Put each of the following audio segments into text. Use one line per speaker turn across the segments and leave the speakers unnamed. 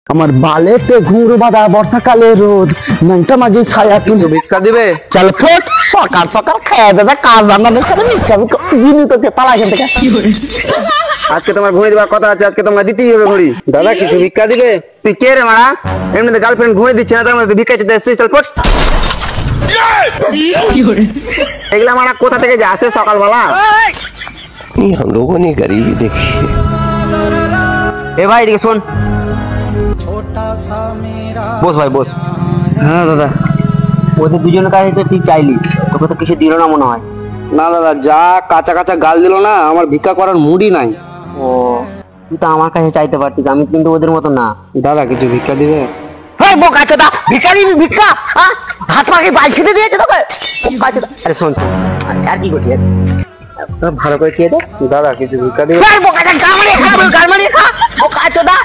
আমার বালেতে ঘুরু বাঁধা বর্ষাকালে রোদ নাইটা মাঝে ছায়া তুলে ভিক্ষা দিবে চল ফোট সকাল সকাল খাওয়া দাদা কাজ জানা নেই দিনই তোকে পালা এখান থেকে আজকে তোমার ঘুরে দেওয়ার কথা আছে আজকে তোমার দিতেই হবে ঘড়ি দাদা কিছু ভিক্ষা দিবে তুই কে রে মারা এমনিতে গার্লফ্রেন্ড ঘুরে দিচ্ছে না তার মধ্যে ভিক্ষা দিতে এসেছিস চল ফোট এগুলা মারা কোথা থেকে যে আসে সকালবেলা
हम लोगों ने गरीबी देखी
এ ভাই এদিকে শোন বস ভাই বস হ্যাঁ দাদা ওদের দুজনের কাছে তো তুই চাইলি তোকে তো কিছু দিল না মনে হয় না দাদা যা কাঁচা কাঁচা গাল দিল না আমার ভিক্ষা করার মুডই নাই ও তুই তো আমার কাছে চাইতে পারতিস আমি কিন্তু ওদের মতো না দাদা কিছু ভিক্ষা দিবে হ্যাঁ বোকা চোদা ভিক্ষা দিবি ভিক্ষা হাত পাকে বাল ছিঁড়ে দিয়েছে তোকে বোকা চোদা আরে শোন শোন আর কি করছিস ভালো করে চেয়ে দে দাদা কিছু ভিক্ষা দিবে বোকাটা গাল মারিয়ে খা বোকা চোদা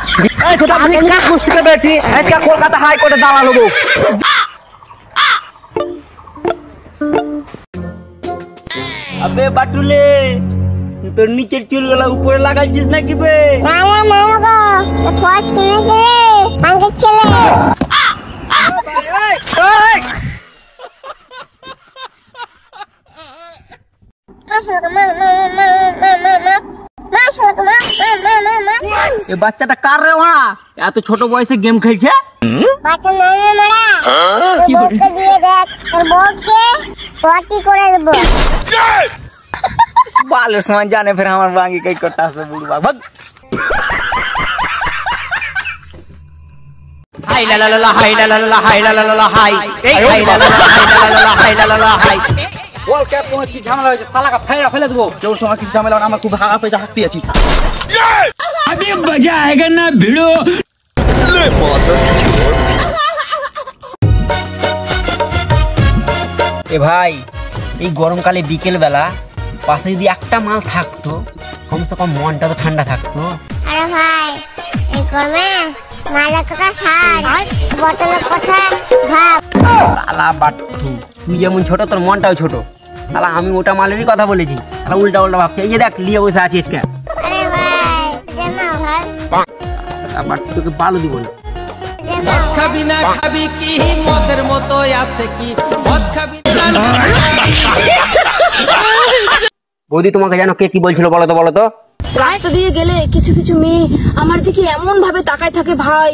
এই চোদা আমি না বুঝতে পেরেছি আজকে কলকাতা হাইকোর্টে দাঁড়ালো গো
अबे बाटुले तो नीचे चुलगला ऊपर लगाइছিস নাকি বে
না না না গো তো ফার্স্ট না যে আঙ্কে চলে
এ বাচ্চাটা কার রে ওরা এত ছোট বয়সে গেম খেলছে
বাচ্চা না না মারা কি বলকে দিয়ে দেখ তোর বউকে পার্টি করে দেব
बाल समान जाने फिर हमार बांगी कई कट्टा से बुड़वा भग हाय ला ला ला हाय ला ला ला हाय ला ला ला हाय हाय ला ला ला हाय ला ला हाय ওয়ার্ল্ড কাপ সময় কি ঝামেলা হয়েছে শালাকা ফেলা ফেলে দেবো কেউ সময় কি ঝামেলা আমার খুব হাগা পেজা হাসতে আছি अभी मजा आएगा ना भिड़ो ले माता এ ভাই এই গরমকালে বিকেল বেলা পাশে যদি একটা মাল থাকতো কমসে কম মনটা তো ঠান্ডা থাকতো
আরে ভাই এই গরমে মালা কথা ছাড় বটলের কথা ভাব
শালা বাট্টু তুই যেমন ছোট তোর মনটাও ছোট শালা আমি ওটা মালেরই কথা বলেছি শালা উল্টা উল্টা ভাবছি এই যে দেখ লিয়ে বসে আছিস কেন
আরে ভাই জানা ভাই
শালা বাট্টুকে বালু দিব না
মদ খাবি না খাবি কি মদের মতো আছে কি মদ খাবি না
বৌদি তোমাকে জানো কে কি বলছিল বলো তো
রাস্তা দিয়ে গেলে কিছু কিছু মেয়ে আমার দিকে এমন ভাবে তাকায় থাকে ভাই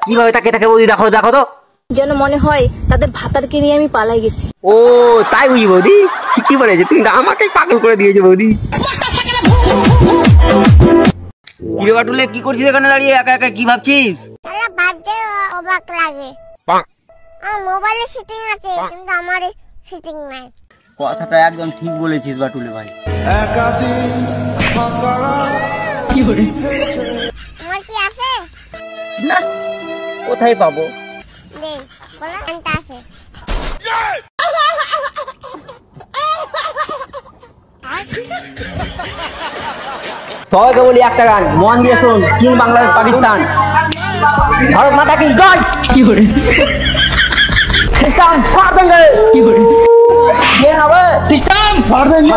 কিভাবে তাকে বৌদি দেখো তো
যেন মনে হয় তাদের ভাতারকে নিয়ে আমি পালাই গেছি
ও তাই বুঝি বৌদি কি বলেছে তুমি আমাকে পাগল করে দিয়েছো বৌদি
কিরে বাটুলে কি করছিস এখানে দাঁড়িয়ে একা একা কি ভাবছিস
শালা বাজে অবাক লাগে আমার মোবাইলে সেটিং আছে কিন্তু আমার সেটিং নাই
কথাটা একদম ঠিক বলেছিস বাটুলে ভাই
তোমার কি আছে
না কোথায় পাবো
দে বলা আনতে আছে
সবাইকে বলি একটা গান মন দিয়ে শোন চীন বাংলাদেশ পাকিস্তান ভারত মাতা কি জয়
কি করে
সিস্টেম ফাড় দেंगे
কি করে
ये ना सिस्टम फाड़ देंगे